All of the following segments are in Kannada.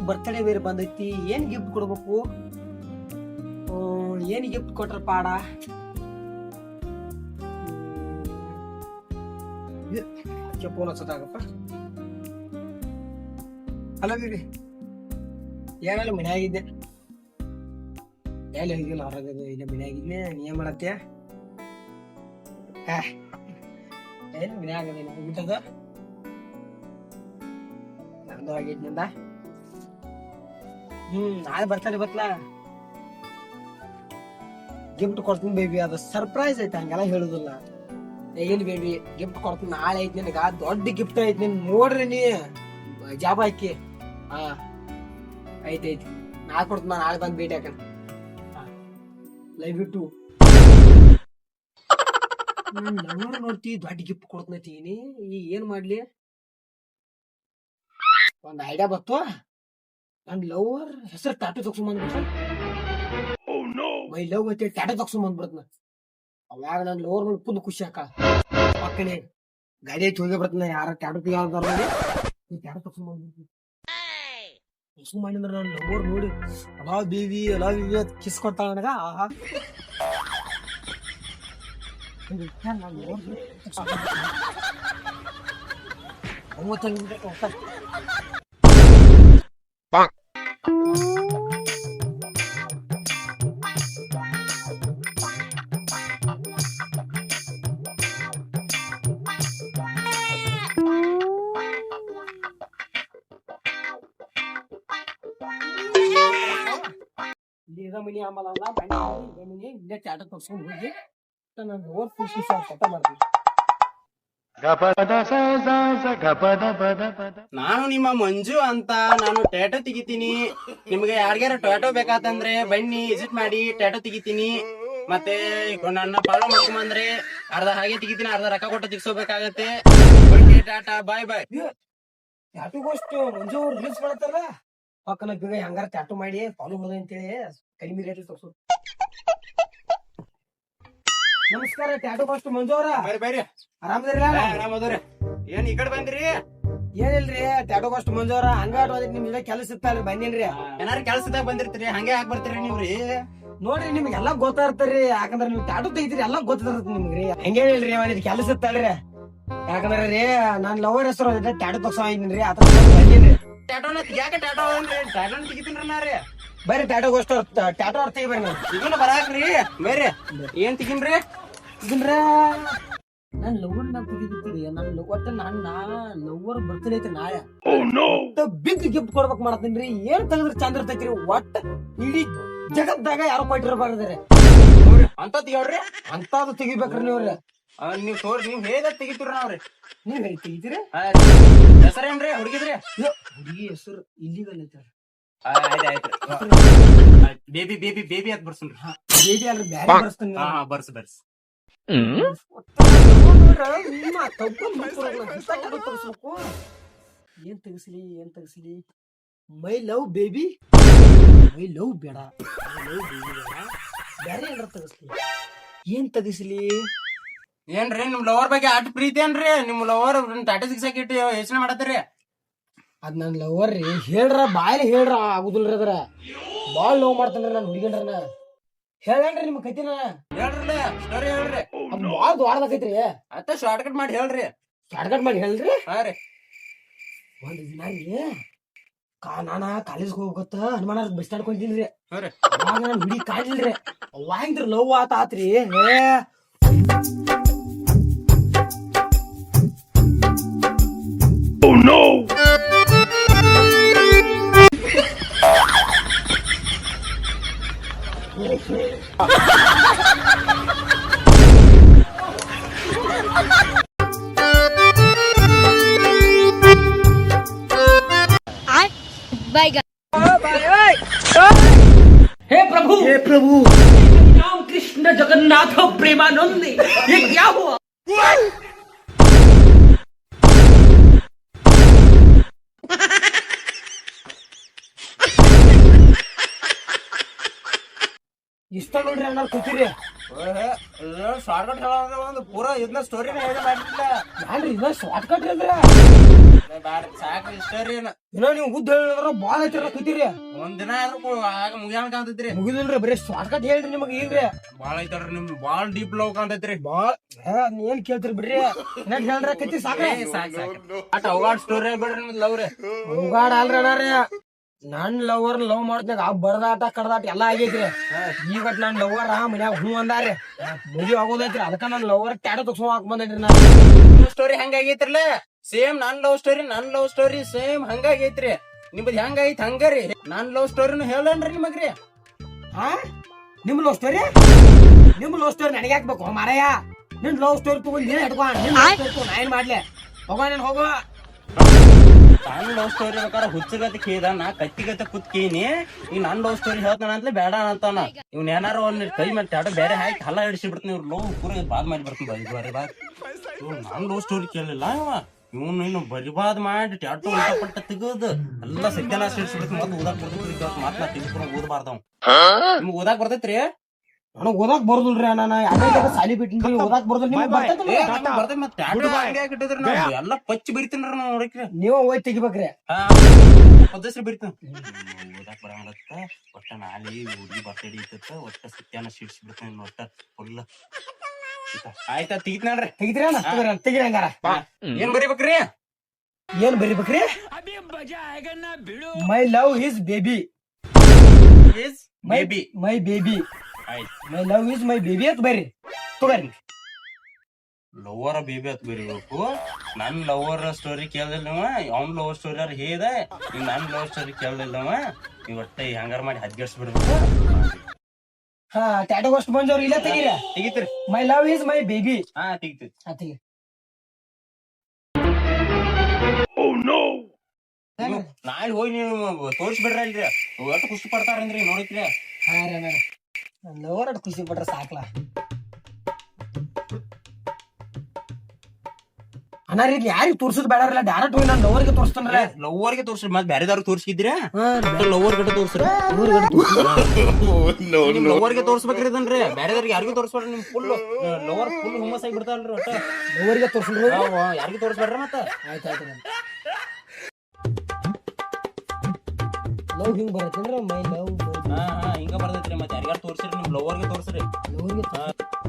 ಬರ್ತಡೇ ಬೇರೆ ಬಂದೈತಿ. ಏನ್ ಗಿಫ್ಟ್ ಕೊಡ್ಬೇಕು? ಏನ್ ಗಿಫ್ಟ್ ಕೊಟ್ರ ಪಾಡ? ಫೋನ್ ಹಚ್ಚೋದಾಗಪ್ಪ. ಹಲೋ ಬೇಬಿ, ಏನಲ್ಲ ಮನ್ಯಾಗಿದ್ದೆ. ಎಲ್ಲಿ ಹೋಗಿಲ್ಲ, ಹೊರಗದು ಇಲ್ಲ ಮನ್ಯಾಗಿದ್ನೆ. ನೀ ಏನ್ ಮಾಡತ್ತೀಯ? ಏನು ಮನ್ಯಾಗದ ಊಟದ ನಂದು ಆಗಿದ್ನಿಂದ. ನಾಳೆ ಬರ್ತಾರೆ ಬತ್ಲಾ, ಗಿಫ್ಟ್ ಕೊಡ್ತೀನಿ ಬೇಬಿ. ಅದು ಸರ್ಪ್ರೈಸ್ ಐತೆ, ಹಂಗೆಲ್ಲ ಹೇಳುದಿಲ್ಲ. ಏನ್ ಬೇಬಿ ಗಿಫ್ಟ್ ಕೊಡ್ತೀನಿ, ನಾಳೆ ಐತಿ ನಿನಗ ದೊಡ್ಡ ಗಿಫ್ಟ್ ಐತಿ. ನಿನ್ ನೋಡ್ರಿ ನೀ ಜಾಬ್ ಹಾಕಿ. ಐತಿ ನಾಳೆ ಕೊಡ್ತೀನಿ. ನಾಳೆ ಬಂದ್ ಭೇಟಿ ಹಾಕಣ. Love you too. ನೋಡ್ತಿ ದೊಡ್ಡ ಗಿಫ್ಟ್ ಕೊಡ್ತೀನಿ. ಈಗ ಏನ್ ಮಾಡ್ಲಿ? ಒಂದ್ ಐಡಿಯಾ ಬತ್ತು. ನನ್ ಲವರ್ ಹೆಸರು ಟ್ಯಾಟೂ ತಗ್ಸ್ಕೊಂಬಂದ್ಬಿಟ್ಟ. ಮೈ ಲವ್ ಐತಿ ಟ್ಯಾಟೂ ತಗ್ಸ್ಕೊಂಬಂದ್ಬಿಡ್ತನ. ಅವಾಗ ನನ್ ಲವರ್ ನೋಡಿ ಫುಲ್ ಖುಷಿ ಆಕ. ಪಕ್ಕನೆ ಗಾಡಿ ಐತಿ ಹೋಗಿ ಬರ್ತನ. ಯಾರ ಟ್ಯಾಟೂ ತೆಗಿಯೋದಾರ ನೋಡಿ ಟ್ಯಾಟೂ ತಗ್ಸ್ಕೊಂಬಂದ್ಬಿಡ್ತೀನಿ. ತಗ್ಸ್ಕೊಂಬಂದ್ರ ನನ್ ಲವರ್ ನೋಡಿ ಅಲಾ ಬೇಬಿ ಕಿಸ್ ಕೊಡ್ತಾಳ ನನಗ. ಆಹಾ ಮನಿ ಆಮೇಲೆ ಮನಿ ಇಲ್ಲೇ ಚಾಟ ತಗ್ಸ್ಕೊಂಡ್ ಹೋಗಿ ನಾನು ಓದ್ ಖುಷಿ ಕಟ್ಟ ಮಾಡ್ತೀನಿ. ನಾನು ನಿಮ್ಮ ಮಂಜು ಅಂತ. ನಾನು ಟ್ಯಾಟೋ ತೆಗಿತೀನಿ. ನಿಮ್ಗೆ ಯಾರ್ಯಾರ ಟ್ಯಾಟೋ ಬೇಕಾತಂದ್ರೆ ಬನ್ನಿ, ವಿಸಿಟ್ ಮಾಡಿ. ಟ್ಯಾಟೋ ತೆಗಿತೀನಿ. ಮತ್ತೆ ನನ್ನ ಫಾಲೋ ಮಾಡ್ಕೊಂಬಂದ್ರೆ ಅರ್ಧ ಹಾಗೆ ತೆಗಿತೀನಿ, ಅರ್ಧ ರೊಕ್ಕ ಕೊಟ್ಟು ತೆಗಿಸೋಬೇಕಾಗತ್ತೆ. ಟಾಟಾ, ಬಾಯ್ ಬಾಯ್. ಟ್ಯಾಟೂಗೋಷ್ಟು ಮಂಜು ಅವ್ರು ರೀಲ್ಸ್ ಮಾಡತ್ತಾರಲ್ಲ, ಪಕ್ಕನ ಬೇಗ ಹಂಗಾರ ಟ್ಯಾಟೂ ಮಾಡಿ ಫಾಲೋ ಮಾಡೋದು ಅಂತೇಳಿ ಕಡಿಮೆ ರೇಟ್ ತಗ್ಸು. ನಮಸ್ಕಾರ ಟ್ಯಾಟೂಗೋಷ್ಟು ಮಂಜು ಅವ್ರ. ಬರ್ರಿ ಆರಾಮದಿರಿ? ಆರಾಮದ್ರಿ. ಏನ್ ಈ ಕಡೆ ಬಂದ್ರಿ? ಏನಿಲ್ರಿ ಟ್ಯಾಟೂಗೋಷ್ಟು ಮಂಜು ಅವ್ರ. ಹಂಗಾಟ ನಿಮ್ಗೆ ಕೆಲಸ ಇತ್ತಲ್ರಿ ಬಂದೇನ್ರಿ. ಏನಾರು ಕೆಲ್ಸದಾಗ ಬಂದಿರ್ತೀರಿ, ಹಂಗೆ ಯಾಕೆ ಬರ್ತೀರಿ ನೀವ್ರಿ? ನೋಡ್ರಿ ನಿಮ್ಗೆ ಎಲ್ಲಾ ಗೊತ್ತಾರ್ತಾರ್ರಿ. ಯಾಕಂದ್ರ ನೀವ್ ಟ್ಯಾಟೂ ತೆಗಿತೀರಿ, ಎಲ್ಲಾ ಗೊತ್ತಿರ್ತೈತಿ ನಿಮ್ಗ್ರಿ. ಹಂಗೆ ಹೇಳ್ರಿ ಒಂದ್ ಕೆಲಸ ಇತ್ತಲ್ರಿ. ಯಾಕಂದ್ರ ರೀ ನಾನ್ ಲವರ್ ಹೆಸರು ಟ್ಯಾಟೂ ತಗ್ಸೋದ್ರಿ. ಅದ್ರ ಬಂದೇನ್ರಿ. ಟ್ಯಾಟೋನ ಯಾಕೆ ಟ್ಯಾಟೋ ಅನ್ರಿ? ಟ್ಯಾಟೋನ ತೆಗಿತೀನಿ ನಾರೇ. ಬರ್ರಿ ಟ್ಯಾಟೂಗೋಷ್ಟು ಟ್ಯಾಟೂ ಅವ್ರ ತೆಗಿ ಬರ್ರಿ. ಇದನ್ನ ಬರಾಕ್ರಿ ಬರ್ರಿ. ಏನ್ ತೆಗಿನ್ರಿ? ಇದನ್ರ ನಾನ್ ಲವರ್ ನಾವ್ ತೆಗಿದಿರ್ತೀರಿ. ನನ್ ಒಟ್ಟ ನನ್ನ ಲವರ್ ಬರ್ತಡೇ ಐತಿ ನಾಳೆ. ಬಿಗ್ ಗಿಫ್ಟ್ ಕೊಡ್ಬೇಕ್ ಮಾಡತ್ತೀನ್ರಿ. ಏನ್ ತೆಗದ್ರ ಚಂದ ಇರ್ತೈತ್ರಿ. ಒಟ್ಟ ಇಡೀ ಜಗತ್ದಾಗ ಯಾರು ಕೊಟ್ಟಿರಬಾರ್ದ್ರಿ ಅಂತ ತೆಗಿಯವ್ರಿ. ಅಂತದು ತೆಗಿಬೇಕ್ರಿ ನೀವ್ರಿ. ನೀವ್ ತೋರಿ, ನೀವ್ ಹೇಗ ತೆಗಿತೀರ ನಾವ್ರಿ? ನೀವ್ ಹೇಗ್ ತೆಗಿತೀರಿ? ಹೆಸರೇನ್ರಿ ಹುಡುಗಿದ್ರಿ? ಹುಡುಗಿ ಹೆಸರು ಇಲ್ಲಿಗಲ್ ಐತಾರ. ಬೇಬಿ ಬೇಬಿ ಬೇಬಿ ಅಂತ ಬರ್ಸನ್ರಿ. ಬೇಬಿ ಅಲ್ರಿ, ಬ್ಯಾರೆ ಬರ್ಸ್ತೀನಿ. ಬರ್ಸ್ ಬರ್ಸ್. ಏನ್ ತೆಗಿಸ್ಲಿ? My love baby. My love ಬೇಡ, ಬ್ಯಾರೆ ಏನಾರ ತೆಗಿಸ್ಲಿ. ಏನ್ ತೆಗಿಸ್ಲಿ? ಏನ್ರಿ ನಿಮ್ ಲವರ್ ಬಗ್ಗೆ ಆಟ ಪ್ರೀತಿ ಏನ್ರಿ? ನಿಮ್ ಲವರ್ ಟಾಟಾ ಸಿಕ್ಸಾಕ್ ಇಟ್ಟು ಯೋಚನೆ ಮಾಡತ್ತೀರಿ? ಅದ್ ನನ್ ಲವರ್ ರೀ. ಹೇಳ್ರ ಬಾಯಲ್ಲಿ ಹೇಳ್ರ ಆಗುದಿಲ್ರಿ. ಅದ್ರ ಬಾಳ್ ಲವ್ ಮಾಡ್ತಾನ್ರಿ ನನ್ ಹುಡುಗನ್ರನ. ಹೇಳೇನ್ರಿ ನಿಮ್ ಕತಿನ? ಹೇಳ್ರಿ ಸ್ಟೋರಿ ಹೇಳ್ರಿ. ಅದ್ ಬಾಳ್ ದ್ವಾರದಾಕೈತ್ರಿ. ಅತ್ತ ಶಾರ್ಟ್ ಕಟ್ ಮಾಡಿ ಹೇಳ್ರಿ. ಶಾರ್ಟ್ ಕಟ್ ಮಾಡಿ ಹೇಳ್ರಿ. ಹಾ ರೀ. ಒಂದ್ ದಿನ ರೀ ನಾನ ಕಾಲೇಜ್ ಹೋಗತ್ತ ಹನುಮಾನ ಬಸ್ ಸ್ಟ್ಯಾಂಡ್ ಕೊಂತೀನ್ರಿ. ಅವಾಗ ನನ್ ಹುಡುಗಿ ಕಾಡ್ಲಿಲ್ರಿ. ಅವಾಗಿಂದ್ರ ಲವ್ ಆತ್ರಿ. Oh no! हे प्रभु राम कृष्ण जगन्नाथ प्रेमानंद, ये क्या हुआ? ಇಷ್ಟ ನೋಡ್ರಿ ಅಣ್ಣ ಕೂತಿರಿ. ಶಾರ್ಟ್ಕಟ್ ಹೇಳ ಒಂದು ಪೂರಾ ಇದನ್ನ ಸ್ಟೋರಿನ ಹೇಳಿ ಮಾಡಿಲ್ಲ. ಯಾನ್ರಿ ಇದ ಶಾರ್ಟ್ ಕಟ್ ಹೇಳ್ರಿ ಬ್ಯಾಡ ಸಾಕು ಸ್ಟೋರಿ ಏನೋ ನೀವು ಉದ್ದ ಹೇಳಿದ್ರ ಬಾಳ ಐತಿರ ಕೈತಿರಿ. ಒಂದ್ ದಿನ ಆದ್ರೂ ಆಗ ಮುಗಿಯಾಣ ಕಾಣ್ತೈತ್ರಿ. ಮುಗಿದಿಲ್ರಿ ಬರೀ ಶಾರ್ಟ್ ಕಟ್ ಹೇಳ್ರಿ ನಿಮಗ್ ಇಲ್ರಿ ಬಾಳ ಐತಲ್ರಿ ನಿಮ್ದು ಬಾಳ ಡೀಪ್ ಲವ್ ಕಾಣ್ತೈತ್ರಿ. ಬಾಳ ಏನ್ ಕೇಳ್ತಿರಿ ಬಿಡ್ರಿ ಏನಾಗ ಹೇಳ್ರ ಕೈತಿ ಸಾಕ್ರಿ. ಸಾಕು ಅಟ್ ಅವಗಾಡ್ ಸ್ಟೋರಿ ಬಿಡ್ರಿ ನಿಮ್ದು ಲವ್ ರೀ. ಹೋಗಾಡ ಅಲ್ರಿ ಅಣ್ಣಾರಿ ನನ್ ಲವರ್ ಲವ್ ಮಾಡ್ದಾಗ ಆ ಬಡದಾಟ ಕಡದಾಟ ಎಲ್ಲಾ ಆಗೈತ್ರಿ. ಈಗ ನನ್ ಲವರ್ ಮನ್ಯಾಗ ಹೂ ಅಂದಾರಿ ಮದ್ವಿ ಆಗೋದೈತ್ರಿ. ಅದಕ್ಕ ನನ್ ಲವರ್ ಟ್ಯಾಟೋ ತಗ್ಸೋ ಹಾಕ್ ಬಂದೈತ್ರಿ. ನಾ ಸ್ಟೋರಿ ಹಂಗಾಗೈತ್ರಲ್ಲ ಸೇಮ್ ನನ್ ಲವ್ ಸ್ಟೋರಿ ಸೇಮ್ ಹಂಗಾಗೈತ್ರಿ. ನಿಮ್ದು ಹೆಂಗೈತ್ ಹಂಗಾರಿ ನನ್ ಲವ್ ಸ್ಟೋರಿನು ಹೇಳನ್ರಿ ನಿಮಗ್ರಿ. ಹಾ ನಿಮ್ ಲವ್ ಸ್ಟೋರಿ ನನಗೆ ಹಾಕ್ಬೇಕು ಮಾರಾಯ. ನಿನ್ ಲವ್ ಸ್ಟೋರಿ ತಗೊಂಡ್ ನೀನ್ ಹಿಡ್ಕೊ ನಾ ಏನ್ ಮಾಡ್ಲಿ ಹೋಗ ನೀನ್ ಹೋಗೋ. ನನ್ ಲವ್ ಸ್ಟೋರಿ ಬೇಕಾದ್ರೆ ಹುಚ್ಚಗತಿ ಕೇದ ನಾ ಕತ್ತಿಗತಿ ಕುತ್ಕೀನಿ. ಈಗ ನನ್ ಲವ್ ಸ್ಟೋರಿ ಹೇಳ್ತಾನ ಅಂತಲೇ ಬೇಡ ಅಂತಾನ. ಇವ್ನ ಏನಾರ ಒಂದ್ ಕೈ ಮೇಲೆ ಟ್ಯಾಟೋ ಬೇರೆ ಹಾಕಿ ಹಲ್ಲ ಹಿಡಿಸಿ ಬಿಡ್ತೀನಿ. ಇವ್ರು ಲವ್ ಪೂರ ಬಾದ್ ಮಾಡಿ ಬರ್ತೀನಿ ಬಾದ್. ನನ್ ಲವ್ ಸ್ಟೋರಿ ಕೇಳಿಲ್ಲ ಇವನು ಇನ್ನು ಬರಿಬಾದ್ ಮಾಡಿ ಟ್ಯಾಟೋ ಉಲ್ಟಾ ಪಟ್ಟ ತೆಗದ್ ಎಲ್ಲ ಸತ್ಯನಾಶ ಹಿಡಿಸ್ಬಿಡ್ತೀನಿ. ಮತ್ತೆ ಓದಾಕ್ ಬರ್ತೈತ್ರಿ ಮಾತ್ನಾ ತೆಗೆದ್ಕೊಂಡು ಓದಬಾರ್ದವ್. ನಿಮ್ಗೆ ಓದಾಕ್ ಬರ್ತೈತ್ರಿ? ನನಗ್ ಓದಾಕ್ ಬರೋದಿಲ್ರಿ ಅಣ್ಣ. ಯಾಕ ಸಾಲಿ ಬಿಟ್ಟಿನ್ರಿ ಓದಾಕ್ ಬರೋದಿಲ್ಲ. ನಿಮ್ಗೆ ಬರ್ತೈತಿ ಮತ್ತೆ ಟ್ಯಾಟೋ ಇಟ್ಟಿದ್ರಿ ನಾವು ಎಲ್ಲ ಪಚ್ಚಿ ಬರಿತೀನ್ರಿ ನಾವು ನೋಡಕ್ರಿ. ನೀವ ಹೋಗಿ ತೆಗಿಬೇಕ್ರಿ. ಪದ್ದಸ್ರಿ ಬರಿತೀನಿ ಓದಾಕ್ ಬರಂಗತ್ತ. ಒಟ್ಟ ನಾಳೆ ಹುಡುಗಿ ಬರ್ತಡೇ ಇತ್ತ ಒಟ್ಟ ಸತ್ಯನಾಶ ಹಿಡಿಸ್ಬಿಡ್ತೀನಿ ಒಟ್ಟ ಫುಲ್. ಆಯ್ತಾ ತೆಗಿತ್ ನೋಡ್ರಿ. ತೆಗಿದ್ರಿ ಅಣ್ಣ ತೆಗಿರಿ ಹಂಗಾರ. ಏನ್ ಬರಿಬೇಕ್ರಿ? ಏನ್ ಬರಿಬೇಕ್ರಿ? My love is baby. My baby. My love is my baby ಅಂತ ಬರ್ರಿ ತಗೋರಿ. ಲವರ್ ಬೇಬಿ ಅಂತ ಬರಿಬೇಕು. ನನ್ ಲವರ್ ಸ್ಟೋರಿ ಕೇಳಿಲ್ಲವ ಅವ್ನ ಲವ್ ಸ್ಟೋರಿ ಹೇದ. ಈಗ ನನ್ ಲವ್ ಸ್ಟೋರಿ ಕೇಳಿಲ್ಲವ ನೀವ್ ಒಟ್ಟ ಹಂಗಾರ ಮಾಡಿ ಹದ್ಗೆಡ್ಸ್ಬಿಡ್ಬೇಕು. ಹಾ ಟ್ಯಾಟೋ ಅಷ್ಟು ಬಂದವ್ರು ಇಲ್ಲ ತೆಗೀರಿ. ತೆಗಿತ್ರಿ. My love is my baby. ಹಾ ತೆಗಿತೀವಿ. ತೆಗೀರಿ. ನಾಳೆ ಹೋಗಿ ನೀವು ತೋರಿಸ್ಬಿಡ್ರಿ ಅಲ್ರಿ ಒಟ್ಟು ಖುಷಿ ಪಡ್ತಾರಂದ್ರಿ ನೋಡಿಕ್ರಿ. ಹಾ ರೀ ಅಣ್ಣ ಲವರ್ ಖುಷಿ ಪಟ್ರ ಸಾಕ್ಲಾ ಅಣ್ಣ. ರೀ ಯಾರಿಗೆ ತೋರ್ಸದ್ ಬೇಡಾರಲ್ಲ ಡೈರೆಕ್ಟ್ ಹೋಗಿ ನಾನು ಲವರ್ಗೆ ತೋರಿಸ್ತಾನ್ರಿ. ಲವರ್ಗೆ ತೋರ್ಸ್ರಿ ಮತ್ತೆ ಬೇರೆದವ್ರಿಗೆ ತೋರ್ಸಿದ್ರ ಲವರ್ ಗಟ್ಟ ತೋರ್ಸ್ರಿ. ಲವರ್ಗೆ ತೋರ್ಸ್ಬೇಕ್ರಿ ಇದನ್ರಿ ಬೇರೆದವ್ರಿಗೆ ಯಾರಿಗೂ ತೋರ್ಸ್ಬೇಡ್ರಿ. ನಿಮ್ ಫುಲ್ ಲವರ್ ಫುಲ್ ಹುಮ್ಮಸ್ ಆಗಿ ಬಿಡ್ತಾರಲ್ರಿ ಒಟ್ಟ ಲವರ್ಗೆ ತೋರ್ಸ್ರಿ. ಯಾರಿಗೂ ತೋರ್ಸ್ಬೇಡ್ರಿ ಮತ್ತೆ. ಆಯ್ತಾಯ್ತು ಲವ್ ಹಿಂಗ್ ಬರತ್ತಂದ್ರ ಮೈ ಲವ್. ಹಾ ಹಿಂಗ ಬರ್ತೈತ್ರಿ ಮತ್ತೆ ಯಾರಿಗಾರು ತೋರ್ಸ್ರಿ ನಿಮ್ ಲವರ್ಗೆ ತೋರ್ಸ್ರಿ. ಲವರ್ಗೆ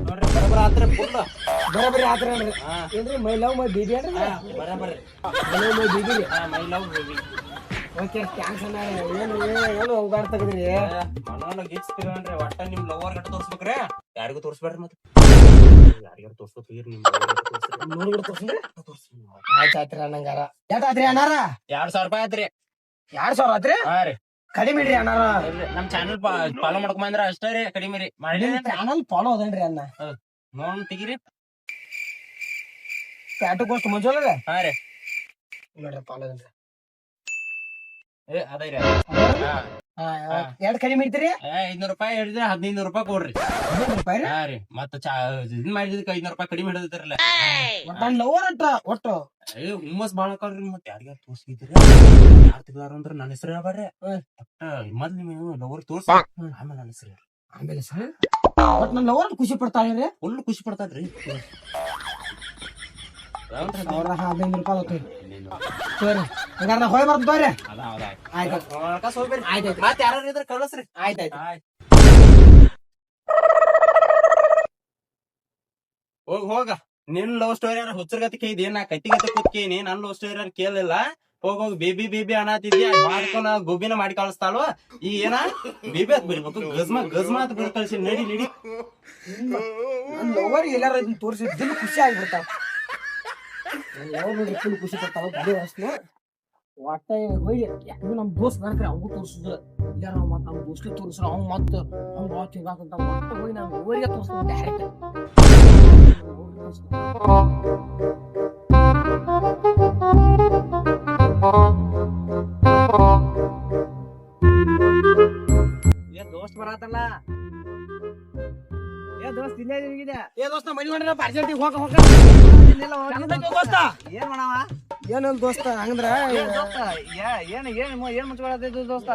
ನೋಡ್ರಿ ಬರಬರ ಆತ್ರಿ ಫುಲ್ ಬರಬರಿ ಆತರ ಏನ್ರಿ ಮೈ ಲವ್ ಮೈ ಬೇಬಿ ಅನ್ರಿ. ಬರಬರಿ my love my baby. My love baby. Okay thanks ಅಣ್ಣ. ಏನು ಹೋಗಾಡ್ ತೆಗದ್ರಿ ಮನೋನ ಗಿಫ್ಟ್ ತಗೊಂಡ್ರಿ ಒಟ್ಟ ನಿಮ್ ಲವರ್ ಗಟ್ಟ ತೋರ್ಸ್ಬೇಕ್ರಿ ಯಾರಿಗೂ ತೋರ್ಸ್ಬೇಡ್ರಿ ಮತ್ತೆ. ಯಾರಿಗಾರು ತೋರ್ಸ್ಬೇಕ್ರಿ ನಿಮ್ ನೋಡ್ಬಿಟ್ಟು ತೋರ್ಸ್ರಿ. ಆಯ್ತಾಯ್ತ್ರಿ ಅಣ್ಣಂಗಾರ. ಎಷ್ಟಾತ್ರಿ ಅಣ್ಣಾರ? 2000 ರೂಪಾಯಿ ಆತ್ರಿ. 2000 ಆತ್ರಿ? ಹಾ ರೀ ಕಡಿಮೆ ಇಡ್ರಿ ಅಣ್ಣಾರ. ನಮ್ ಚಾನಲ್ ಫಾಲೋ ಮಾಡ್ಕೊಂಬಂದ್ರ ಅಷ್ಟೇ ರೀ ಕಡಿಮೆ ರೀ. ಮಾಡಿ ಚಾನಲ್ ಫಾಲೋ ಅದನ್ರಿ ಅಣ್ಣ. ನೋಡ್ ತೆಗಿರಿ. ಟ್ಯಾಟೋ ಕೋಸ್ಟ್ ಮುಂಜಾನೆ. ಹಾ ರೀ ನೋಡ್ರಿ ಫಾಲೋ ಅದನ್ರಿ. ಅದೇ ರೀ ಎರಡ್ ಕಡಿಮೆ ಇಡ್ತೀರಿ? 500 ರೂಪಾಯಿ ಹಿಡಿದ್ರೆ 1500 ರೂಪಾಯಿ ಕೊಡ್ರಿ. 15 ರೂಪಾಯಿ? ಹಾ ರೀ ಮತ್ತ ಇದ್ ಮಾಡಿದಕ್ಕೆ 500 ರೂಪಾಯಿ ಕಡಿಮೆ ಹಿಡಿದಿರಲ್ಲ. ನನ್ ಲವರ್ ಅಟ್ಟ ಒಟ್ಟು ಹುಮ್ಮಸ್ ಬಾಳ ಆಕಲ್ರಿ ಮತ್ತೆ ಯಾರಿಗಾರ ತೋರ್ಸಿದ್ರಿ ಯಾರು ತೆಗ್ದಾರ ಅಂದ್ರ ನನ್ನ ಹೆಸರು ಹೇಳ್ಬಾರ್ರಿ. ಮೊದ್ಲು ನೀವು ಲವರ್ ತೋರ್ಸ ಆಮೇಲೆ ನನ್ನ ಹೆಸರು ಆಮೇಲೆ ಸರ್ ಬಟ್ ನನ್ ಲವರ್ ಖುಷಿ ಪಡ್ತಾಳ್ರಿ. ಫುಲ್ ಖುಷಿ ಪಡ್ತಾಳ್ರಿ. 1500 ರೂಪಾಯಿ ಹೋಗ್ತೀವಿ ಸರಿ ಹಂಗಾರ ಹೋಗಿ ಬರ್ತವ್ರಿ. ಆಯ್ತಾಯ್ತು ಮತ್ತೆ ಯಾರು ಇದ್ರ ಕಳಿಸ್ರಿ. ಆಯ್ತಾಯ್ತು ಹೋಗ ನಿನ್ ಲವ್ ಸ್ಟೋರಿ ಯಾರ ಹುಚ್ಚರ್ಗತಿ ಕೇಳಿದಿ ನಾ ಕತ್ತಿಗತಿ ಕೂತ್ಕೇನಿ. ನನ್ ಲವ್ ಸ್ಟೋರಿ ಯಾರು ಕೇಳಿಲ್ಲ. ಹೋಗೋಗಿ ಬೇಬಿ ಬೇಬಿ ಅನ್ನತಿದ್ಯ ಮಾಡ್ಕೊಂಡ ಗೋಬಿನ ಮಾಡಿ ಕಳಿಸ್ತಾಳು. ಈಗ ಏನ ಬೇಬಿ ಅಂತ ಬರಿಬೇಕು ಗಜ್ಮಾ ಅಂತ ಬರ್ ಕಳ್ಸಿ. ನಡಿ ನಡಿ ನನ್ ಲವರ್ ಎಲ್ಲಾರ ಇದನ್ನ ತೋರಿಸಿದ್ದು ಖುಷಿ ಆಗ್ಬಿಡ್ತಾವ. ಲವರ್ ನೋಡ್ರಿ ಫುಲ್ ಖುಷಿ ಪಡ್ತಾವ. ಗಾಡಿ ವಾಸನೆ ಒಟ್ಟ ಹೋಗಿ ಯಾಕಂದ್ರೆ ನಮ್ ದೋಸ್ತ್ ಬರ್ಕ್ರಿ ಅವಂಗೂ ತೋರ್ಸುದು ಇಲ್ಲ ನಾವ್ ಮತ್ ನಮ್ ದೋಸ್ತಿಗೆ ತೋರಿಸ್ರ ಅವ್ ಮತ್ ಅವ್ನ್ ವಾಚ್ ಹಿಂಗಾಕಂತ ಒಟ್ಟ ಹೋಗಿ ನಾನು ಲವರ್ಗೆ ತೋರಿಸ್ತೀನಿ ಡೈರೆಕ್ಟ್. ದೋಸ್ತ್ ಬರತ್ತಲ್ಲ ದೋಸ್ತ್ ಇಲ್ಲೇ ಹೋಗಿದೆ. ದೋಸ್ತ ಮನಿ ಹೊಂಡ್ರ ಪಾರ್ಸೆಲ್ಟಿ ಹೋಗ ಹೋಗ ದೋಸ್ತ ಏನ್ ಮಾಡವ ಏನಲ್ ದೋಸ್ತ ಹಂಗಂದ್ರ ಏನ್ ಮುಚ್ಕೊಳತೈತಿ ದೋಸ್ತ.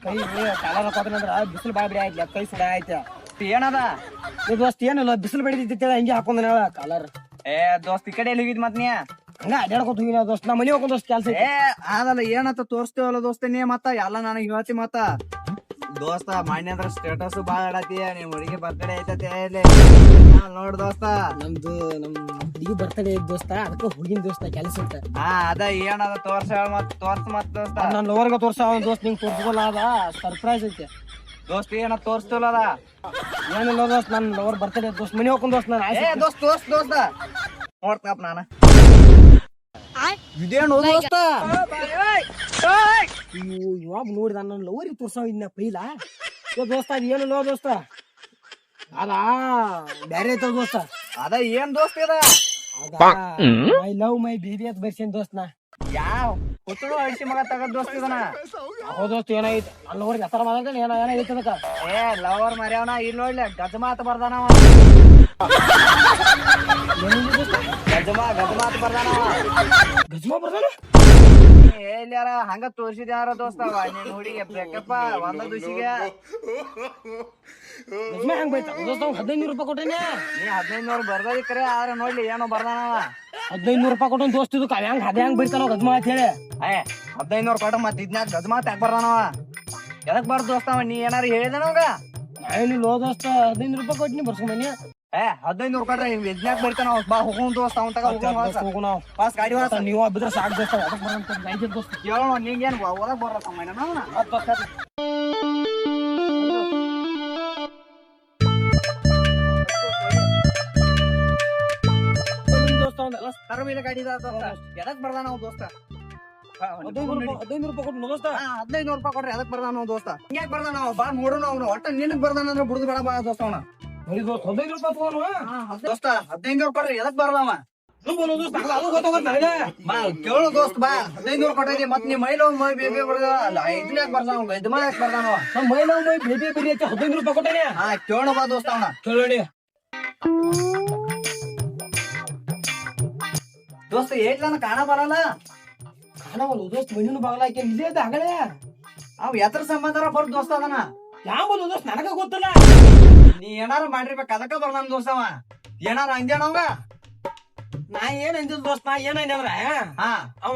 ಕೈ ಕಾಲ ಹಾಕೋದ್ರಂದ್ರ ಬಿಸಿಲು ಬಾಳ ಬಿಡಿ ಆಯ್ತು ಕೈ ಸುಡ ಆಯ್ತ ದೋಸ್ತ್ ಏನದ ದೋಸ್ತ್ ಏನಿಲ್ಲ ಬಿಸಿಲು ಬೆಳಿತೈತಿ ಹಿಂಗೆ ಹಾಕೊಂಡ್ ಹೇಳ ಕಾಲರ್. ದೋಸ್ತ್ ಈ ಕಡೆ ಎಲ್ಲಿ ಹೋಗಿದ್ ಮತ್ ನೀ ಹಂಗ ಅಡ್ಯಾಡ್ಕೊತ ಹೋಗಿನ ದೋಸ್ತ್ ನಾ ಮನಿ ಹೋಗೋದ್ ದೋಸ್ತ್ ಕೆಲ್ಸ. ಅದಲ್ಲ ಏನತ್ತ ತೋರಿಸ್ತೇವಲ್ಲ ದೋಸ್ತ ನೀ ಮತ್ತ ಎಲ್ಲ ನನಗ್ ಹೇಳ್ತಿ ಮತ್ತ ದೋಸ್ತ ಮಾನ್ಯ ಅಂದ್ರ ಸ್ಟೇಟಸ್ ಬಾಳ ಆಡತಿ ನಿಮ್ ಹುಡುಗಿ ಬರ್ತಡೇ ಐತತಿ ನೋಡ್ ದೋಸ್ತ. ನಮ್ ಹುಡುಗಿ ಬರ್ತಡೇ ದೋಸ್ತ, ಅದಕ್ಕ ಹುಡುಗಿನ ದೋಸ್ತ ಕೆಲ್ಸ ಇತ್ತ. ಅದ ಏನದ ತೋರ್ಸ ಮತ್ ದೋಸ್ತ ನನ್ ಲವರ್ಗ ತೋರ್ಸ ದೋಸ್ತ್, ನಿಂಗ್ ತೋರ್ಸಲ್ಲ ಅದ ಸರ್ಪ್ರೈಸ್ ಐತಿ ದೋಸ್ತ ಏನ ತೋರ್ಸ್ತಿಲ್ಲ ಏನಿಲ್ಲ ದೋಸ್ತ್, ನನ್ ಲವರ್ ಬರ್ತಡೇ ದೋಸ್ತ್ ಮನಿ ಹೋಗ್ಕೊಂಡ್ ದೋಸ್ತ್. ನಾನು ದೋಸ್ತ ನೋಡ್ತಪ್ಪ ನಾನ ಇದೇನು ದೋಸ್ತ ಇವಾಗ ನೋಡಿದ ನನ್ನ ಲವರಿಗೆ ತೋರ್ಸ ಇನ್ನ ಪೈಲ ದೋಸ್ತ. ಅದ್ ಏನಿಲ್ಲ ದೋಸ್ತ, ಅದಾ ಬ್ಯಾರೆ ಐತವ ದೋಸ್ತ. ಅದ ಏನ್ ದೋಸ್ತ ಇದ ಮೈ ಲವ್ ಮೈ ಬೇಬಿ ಅಂತ ಬರ್ಸೇನ್ ದೋಸ್ತ್. ನಾ ಯಾವ ಹುಟ್ಟು ಅಡಿಸಿ ಮಗ ತಗದ್ ದೋಸ್ತ ಇದನ ದೋಸ್ತ್ ಏನಾಯ್ತು ನನ್ನ ಲವರ್ಗೆ ಹೆಸರು ಮಾಡ ಏನಾಯ್ತು ಅದಕ್ಕ. ಲವರ್ ಮರ್ಯಾವನ ಇಲ್ಲಿ ನೋಡ್ಲಿ ಗಜಮಾತ್ ಬರ್ದಾನವ ಗಜಮಾತ್ ಬರ್ದಾನವ ಗಜ್ಮಾ ಬರ್ದಾನ ಎಲ್ಲಿಯಾರ ಹಂಗ ತೋರ್ಸಿದ್ಯಾರ ದೋಸ್ತವ ನೀನ್ ಹುಡುಗಿ ಬೇಕಪ್ಪ ಒಂದ ದಿವಸಿಗೆ ಗಜ್ಮಾ ಹೆಂಗ್ ಬೈತ ದೋಸ್ತ? 1500 ರೂಪಾಯಿ ಕೊಟ್ಟೇನೆ. ನೀ 1500 ಬರ್ದದಿ ಕರೆ ಆದ್ರೆ ನೋಡ್ಲಿ ಏನೋ ಬರ್ದಾನವ 1500 ರೂಪಾಯಿ ಕೊಟ್ಟು ದೋಸ್ತ್ ಇದಕ್ಕೆ ಹೆಂಗ್ ಬೈತಾನ ಗಜ್ಮಾ ಅಂತ ಹೇಳಿ. 1500 ಕೊಟ್ಟ ಮತ್ ಇದ್ನಾಗ ಗಜಮಾತ್ ಯಾಕೆ ಬರ್ದಾನವ? ಎದಕ್ ಬರ್ದ ದೋಸ್ತವ ನೀ ಏನಾರ ಹೇಳಿದನವಾಗ? ಏನಿಲ್ಲ ದೋಸ್ತ, 1500 ರೂಪಾಯಿ ಕೊಟ್ಟಿನಿ ಬರ್ಸ್ಕೊಂಬನಿ. 1500 ಕೊಟ್ರೆ ಇದ್ನಾಗ ಬರ್ತಾನ ಬಾ ಹೋಗೋಣ ದೋಸ್ತ ಅವ್ನ ತಗ ಹೋಗೋಣ ಪಾಸ್ ಗಾಡಿ ಹೊಸ ನೀವು ಬಿದ್ರೆ ಸಾಕು ದೋಸ್ತ. ದೋಸ್ತ ಕೇಳೋಣ ನಿಂಗೇನ್ ಒಳಗ್ ಬರತ್ತ ಗಾಡಿ ಎದಕ್ ಬರ್ದಾನ ನಾವು ದೋಸ್ತ? 1500 ರೂಪಾಯಿ ಕೊಟ್ಟು ದೋಸ್ತ. 1500 ರೂಪಾಯಿ ಕೊಟ್ರೆ ಎದಕ್ ಬರ್ದಾನ ನಾವು ದೋಸ್ತ? ಹಿಂಗ್ಯಾಕ್ ಬರ್ದಾನ ಬಾ ನೋಡೋಣ ಅವ್ನು ಒಟ್ಟ ನಿನಗ್ ಬರ್ದಾನ ಅಂದ್ರೆ ಬಿಡುದು ಬೇಡ ಬಾ ದೋಸ್ತ ಅವನ 1500 ರೂಪಾಯಿ ತಗೋಣ ದೋಸ್ತ. 1500 ಕೊಟ್ರೆ ಎದಕ್ ಬರ್ದಾವ? ಬಾ ಕೇಳು ದೋಸ್ತ ಬಾ 1500 ಕೊಟ್ಟಿದ್ದಿ ಮತ್ ನೀ ಮೈಲೋ ಮೈ ಬೇಬಿ ಬರ್ದಾನ ಇದನ್ಯಾಕ್ ಬರ್ದಾನ ಗಜಮಾ ಯಾಕೆ ಬರ್ದಾನ? ಮೈ ಲವ್ ಮೈ ಬೇಬಿ ಬರೀ 1500 ರೂಪಾಯಿ ಕೊಟ್ಟೇನೆ. ಕೇಳೋಣ ಬಾ ದೋಸ್ತ ಅವನ ಕೇಳಿ ದೋಸ್ತ ಏಟ್ಲನ ಕಾಣ ಬರಲ್ಲ ಕಾಣವಲ್ಲ ದೋಸ್ತ್. ಮಣ್ಣಿನ ಬಾಗಲ ಹಾಕಿ ಇಲ್ಲೇ ಇದ್ದ ಹಗಲೇ ಅವ್ ಎತ್ರ ಸಂಬಂಧರ ಬರ್ ದೋಸ್ತ ಅದನ ಯಾವ ದೋಸ್ತ್ ನನಗ ಗೊತ್ತಲ್ಲ. ನೀ ಏನಾರ ಮಾಡಿರ್ಬೇಕು ಅದಕ್ಕ ಬರ್ದಾನ ದೋಸ್ತ ಅವ. ಏನಾರ ಅಂಜಾನವಂಗ ನಾ ಏನ್ ಅಂದಿದ್ ದೋಸ್ತ್, ನಾ ಏನಂದ್ರ ಅವ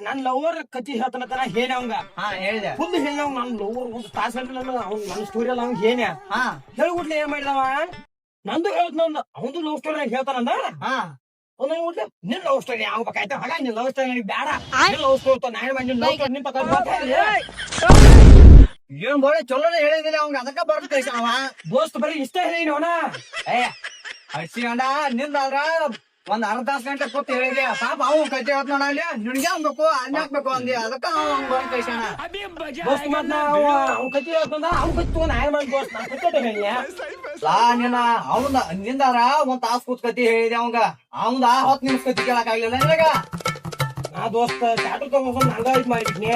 ನನ್ ಲವರ್ ಕತಿ ಹೇಳ್ತಾನ ಹೇಳಿ ಅವಂಗ ಹೇಳಿದೆ ಫುಲ್ ಹೇಳಿ ಅವ್ ನನ್ ಲವರ್ ಒಂದು ತಾಸ ನನ್ನ ಸ್ಟೋರಿ ಎಲ್ಲ ಅವ್ನ್ ಏನ್ಯ ಹೇಳ್ಬಿಟ್ಲೆ ಏನ್ ಮಾಡಿದವ ನಂದು ಹೇಳ್ತ ಅವಂದು ಲವ್ ಸ್ಟೋರಿ ಹೇಳ್ತಾನಂದ. ನಿನ್ ಲವ್ ಸ್ಟೋರಿ ಆಗ್ಬೇಕಾಯ್ತ ಹಾಗ ನಿನ್ ಲವ್ ಸ್ಟೋರಿ ಬೇಡ ಲವ್ ಸ್ಟೋರಿ ನಾ ಮಾಡಿ ಲವ್ ಸ್ಟೋರಿ ನಿನ್ ಏನ್ ಬೋಳೆ ಚಲೋ ಹೇಳಿದಿಲ್ಲ ಅವಂಗ ಅದಕ್ಕ ಬರ್ದು ಕಳ್ಸಾವ ದೋಸ್ತ್ ಬರೀ ಇಷ್ಟ ಹೇಳಿ ಅವನ ಹಡ್ಸಿಕೊಂಡ ನಿಂದಾದ್ರ ಒಂದ್ ಅರ್ಧ ತಾಸ ಗಂಟೆ ಕೂತ್ ಹೇಳಿದೆ ಪಾಪ ಅವ್ ಕೈತೆ ಹೇಳ್ತ ನೋಡ ಅಲ್ಲಿ ನಿನ್ಗೆ ಅನ್ಬೇಕು ಅಲ್ಲಿ ಹಾಕ್ಬೇಕು ಅಂದಿ ಅದಕ್ಕ ಅವ್ನ್ ಬಂದ್ ಕಳ್ಸಾಣ ದೋಸ್ತ್ ಮತ್ ಅವ್ನ ಕತಿ ಹೇಳ್ತಂದ ಅವ್ನ ಕತಿ ತಗೊಂಡ್ ಹಾಯ್ ಮಾಡಿ ದೋಸ್ತ್ ನಾ ಕತಿ ಹೇಳಿ ಲಾ ನಿನ್ನ ಅವ್ನ ನಿಂದಾರ ಒಂದ್ ತಾಸ್ ಕೂತ್ ಕತಿ ಹೇಳಿದೆ ಅವಂಗ ಅವಂದ 10 ನಿಮಿಷ ಕತಿ ಕೇಳಕ್ ಆಗ್ಲಿಲ್ಲ ನಿನಗ. ನಾ ದೋಸ್ತ ಚಾಟು ತಗೊಂಡ್ ಹಂಗ ಇದ್ ಮಾಡಿದ್ನಿ.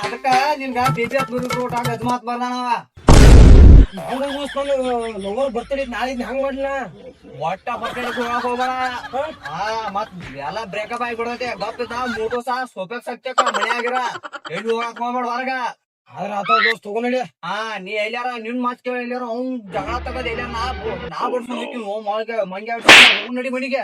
ಅದಕ್ಕ ನಿನ್ಗ ಬೇಜಾರ್ ಊಟ ಗಜಮಾತ್ ಬರ್ದಾನವ ಲವರ್ ಬರ್ತಡೇ ನಾಳೆ ಹಂಗ ಮಾಡ್ಲಿಲ್ಲ ಒಟ್ಟ ಬರ್ತಡೇ ಹೋಗಕ್ ಹೋಗ್ಬೇಡ. ಮತ್ ಎಲ್ಲ ಬ್ರೇಕಪ್ ಆಗಿ ಬಿಡತ್ತೆ ಗಪ್ಪಿದ್ದ 3 ದಿವಸ ಸೋಪ್ಯಾಕ್ ಸತ್ಯಕ್ಕ ಮನೆ ಆಗಿರ ಎಲ್ಲಿ ಹೋಗಕ್ ಹೋಗ್ಬೇಡ ಹೊರಗ. ಆದ್ರ ಆತ ದೋಸ್ತ್ ತಗೊಂಡಿ ನೀ ಎಲ್ಲಾರ ನಿನ್ ಮಾತ್ ಕೇಳಿ ಎಲ್ಲಾರ ಅವ್ನ್ ಜಗಳ ತಗದ್ ಎಲ್ಲಾರ ನಾ ಬಡ್ಸ್ಕೊಂಡ್ ಮಂಗ್ಯ ನಡಿ ಮನಿಗೆ